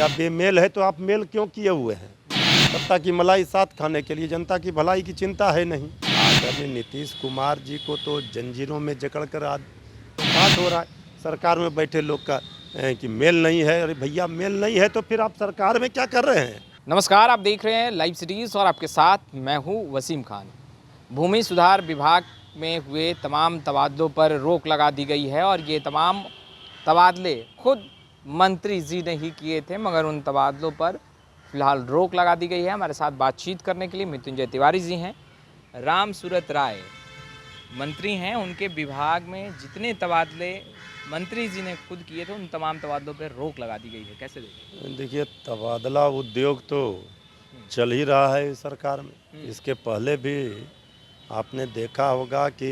भैया बेमेल है तो आप मेल क्यों किए हुए हैं? सत्ता की मलाई साथ खाने के लिए जनता की भलाई की चिंता है नहीं। आदरणीय नीतीश कुमार जी को तो जंजीरों में जकड़कर आज बात हो रहा है सरकार में बैठे लोग का कि मेल नहीं है। अरे भैया मेल नहीं है तो फिर आप सरकार में क्या कर रहे हैं? नमस्कार, आप देख रहे हैं लाइव सिटीज़ और आपके साथ मैं हूं वसीम खान। भूमि सुधार विभाग में हुए तमाम तबादलों पर रोक लगा दी गई है और ये तमाम तबादले खुद मंत्री जी ने ही किए थे, मगर उन तबादलों पर फिलहाल रोक लगा दी गई है। हमारे साथ बातचीत करने के लिए मृत्युंजय तिवारी जी हैं। राम सूरत राय मंत्री हैं, उनके विभाग में जितने तबादले मंत्री जी ने खुद किए थे उन तमाम तबादलों पर रोक लगा दी गई है। कैसे देखें? देखिए, तबादला उद्योग तो चल ही रहा है इस सरकार में। इसके पहले भी आपने देखा होगा कि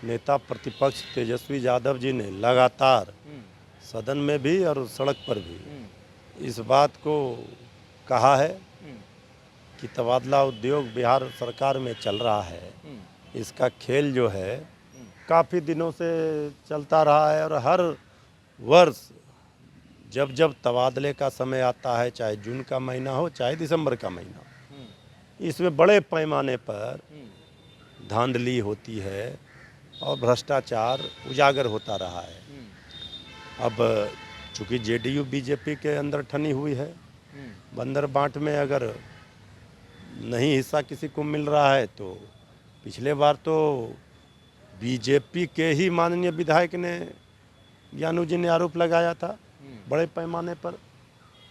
नेता प्रतिपक्ष तेजस्वी यादव जी ने लगातार सदन में भी और सड़क पर भी इस बात को कहा है कि तबादला उद्योग बिहार सरकार में चल रहा है। इसका खेल जो है काफ़ी दिनों से चलता रहा है और हर वर्ष जब जब तबादले का समय आता है, चाहे जून का महीना हो चाहे दिसंबर का महीना हो, इसमें बड़े पैमाने पर धांधली होती है और भ्रष्टाचार उजागर होता रहा है। अब चूँकि जेडीयू बीजेपी के अंदर ठनी हुई है, बंदर बांट में अगर नहीं हिस्सा किसी को मिल रहा है तो पिछले बार तो बीजेपी के ही माननीय विधायक ने ज्ञानू जी ने आरोप लगाया था बड़े पैमाने पर।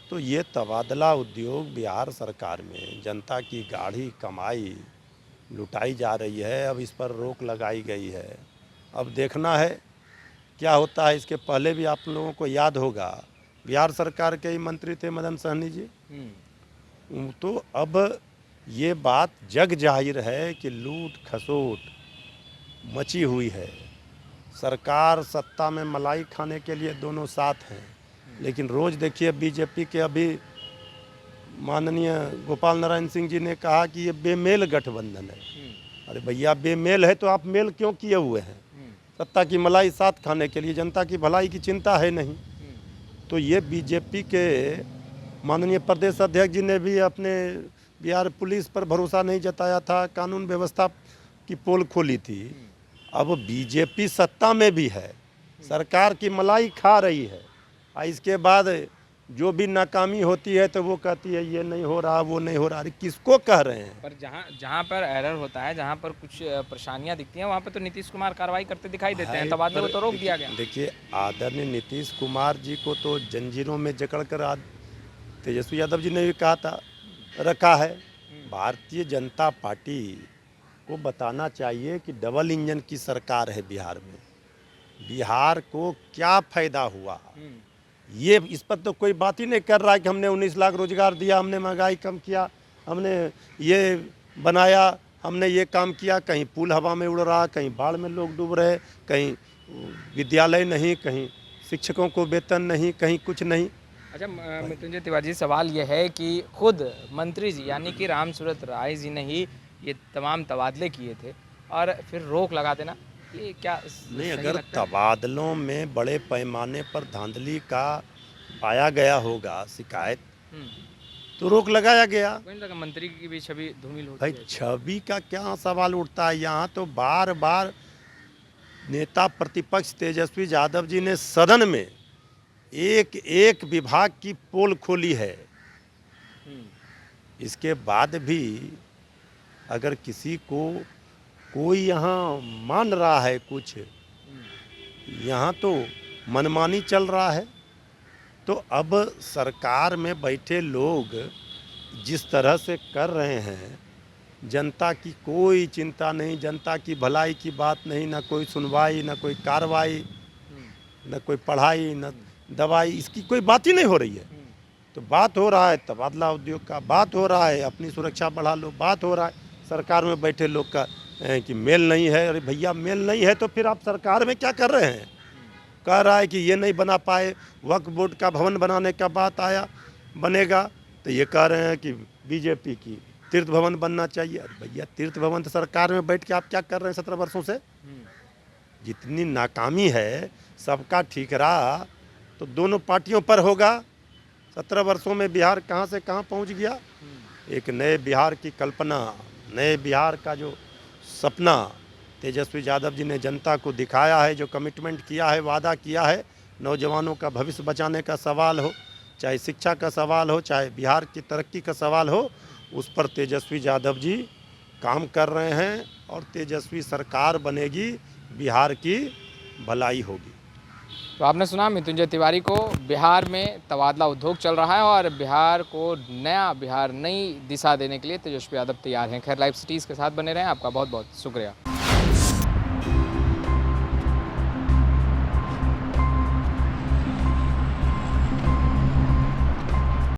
तो ये तबादला उद्योग बिहार सरकार में जनता की गाढ़ी कमाई लुटाई जा रही है। अब इस पर रोक लगाई गई है। अब देखना है क्या होता है। इसके पहले भी आप लोगों को याद होगा बिहार सरकार के ही मंत्री थे मदन सहनी जी। तो अब ये बात जग जाहिर है कि लूट खसोट मची हुई है। सरकार सत्ता में मलाई खाने के लिए दोनों साथ हैं, लेकिन रोज़ देखिए बीजेपी के अभी माननीय गोपाल नारायण सिंह जी ने कहा कि ये बेमेल गठबंधन है। अरे भैया बेमेल है तो आप मेल क्यों किए हुए हैं? सत्ता की मलाई साथ खाने के लिए जनता की भलाई की चिंता है नहीं। तो ये बीजेपी के माननीय प्रदेश अध्यक्ष जी ने भी अपने बिहार पुलिस पर भरोसा नहीं जताया था, कानून व्यवस्था की पोल खोली थी। अब बीजेपी सत्ता में भी है, सरकार की मलाई खा रही है और इसके बाद जो भी नाकामी होती है तो वो कहती है ये नहीं हो रहा वो नहीं हो रहा। अरे किसको कह रहे हैं? पर जहाँ पर एरर होता है, जहाँ पर कुछ परेशानियाँ दिखती हैं, वहाँ पर तो नीतीश कुमार कार्रवाई करते दिखाई देते हैं। तबादले को तो रोक दिया गया। देखिए, आदरणीय नीतीश कुमार जी को तो जंजीरों में जकड़कर आज तेजस्वी यादव जी ने भी कहा था रखा है। भारतीय जनता पार्टी को बताना चाहिए कि डबल इंजन की सरकार है बिहार में। बिहार को क्या फ़ायदा हुआ ये इस पर तो कोई बात ही नहीं कर रहा है कि हमने 19 लाख रोजगार दिया, हमने महंगाई कम किया, हमने ये बनाया, हमने ये काम किया। कहीं पुल हवा में उड़ रहा, कहीं बाढ़ में लोग डूब रहे, कहीं विद्यालय नहीं, कहीं शिक्षकों को वेतन नहीं, कहीं कुछ नहीं। अच्छा मृत्युंजय तिवारी जी, सवाल यह है कि खुद मंत्री जी यानी कि राम सूरत राय जी ने ही ये तमाम तबादले किए थे और फिर रोक लगा देना, ये क्या नहीं? सही अगर लगता है? तबादलों में बड़े पैमाने पर धांधली का पाया गया होगा शिकायत तो रोक लगाया गया। कोई नहीं लगा मंत्री की भी छवि धूमिल होती भाई है। छवि का क्या सवाल उठता है? यहाँ तो बार बार नेता प्रतिपक्ष तेजस्वी यादव जी ने सदन में एक एक विभाग की पोल खोली है। इसके बाद भी अगर किसी को कोई यहाँ मान रहा है कुछ, यहाँ तो मनमानी चल रहा है। तो अब सरकार में बैठे लोग जिस तरह से कर रहे हैं, जनता की कोई चिंता नहीं, जनता की भलाई की बात नहीं, ना कोई सुनवाई, ना कोई कार्रवाई, ना कोई पढ़ाई, ना दवाई, इसकी कोई बात ही नहीं हो रही है। तो बात हो रहा है तबादला उद्योग का, बात हो रहा है अपनी सुरक्षा बढ़ा लो, बात हो रहा है सरकार में बैठे लोग का कि मेल नहीं है। अरे भैया मेल नहीं है तो फिर आप सरकार में क्या कर रहे हैं? कह रहा है कि ये नहीं बना पाए, वक्फ बोर्ड का भवन बनाने का बात आया बनेगा तो ये कह रहे हैं कि बीजेपी की तीर्थ भवन बनना चाहिए। अरे भैया तीर्थ भवन तो सरकार में बैठ के आप क्या कर रहे हैं 17 वर्षों से? जितनी नाकामी है सबका ठिकरा तो दोनों पार्टियों पर होगा। 17 वर्षों में बिहार कहाँ से कहाँ पहुँच गया। एक नए बिहार की कल्पना, नए बिहार का जो सपना तेजस्वी यादव जी ने जनता को दिखाया है, जो कमिटमेंट किया है, वादा किया है, नौजवानों का भविष्य बचाने का सवाल हो, चाहे शिक्षा का सवाल हो, चाहे बिहार की तरक्की का सवाल हो, उस पर तेजस्वी यादव जी काम कर रहे हैं और तेजस्वी सरकार बनेगी, बिहार की भलाई होगी। तो आपने सुना मृत्युंजय तिवारी को, बिहार में तबादला उद्योग चल रहा है और बिहार को नया बिहार, नई दिशा देने के लिए तेजस्वी यादव तैयार हैं। खैर, लाइव सिटीज़ के साथ बने रहें। आपका बहुत बहुत शुक्रिया।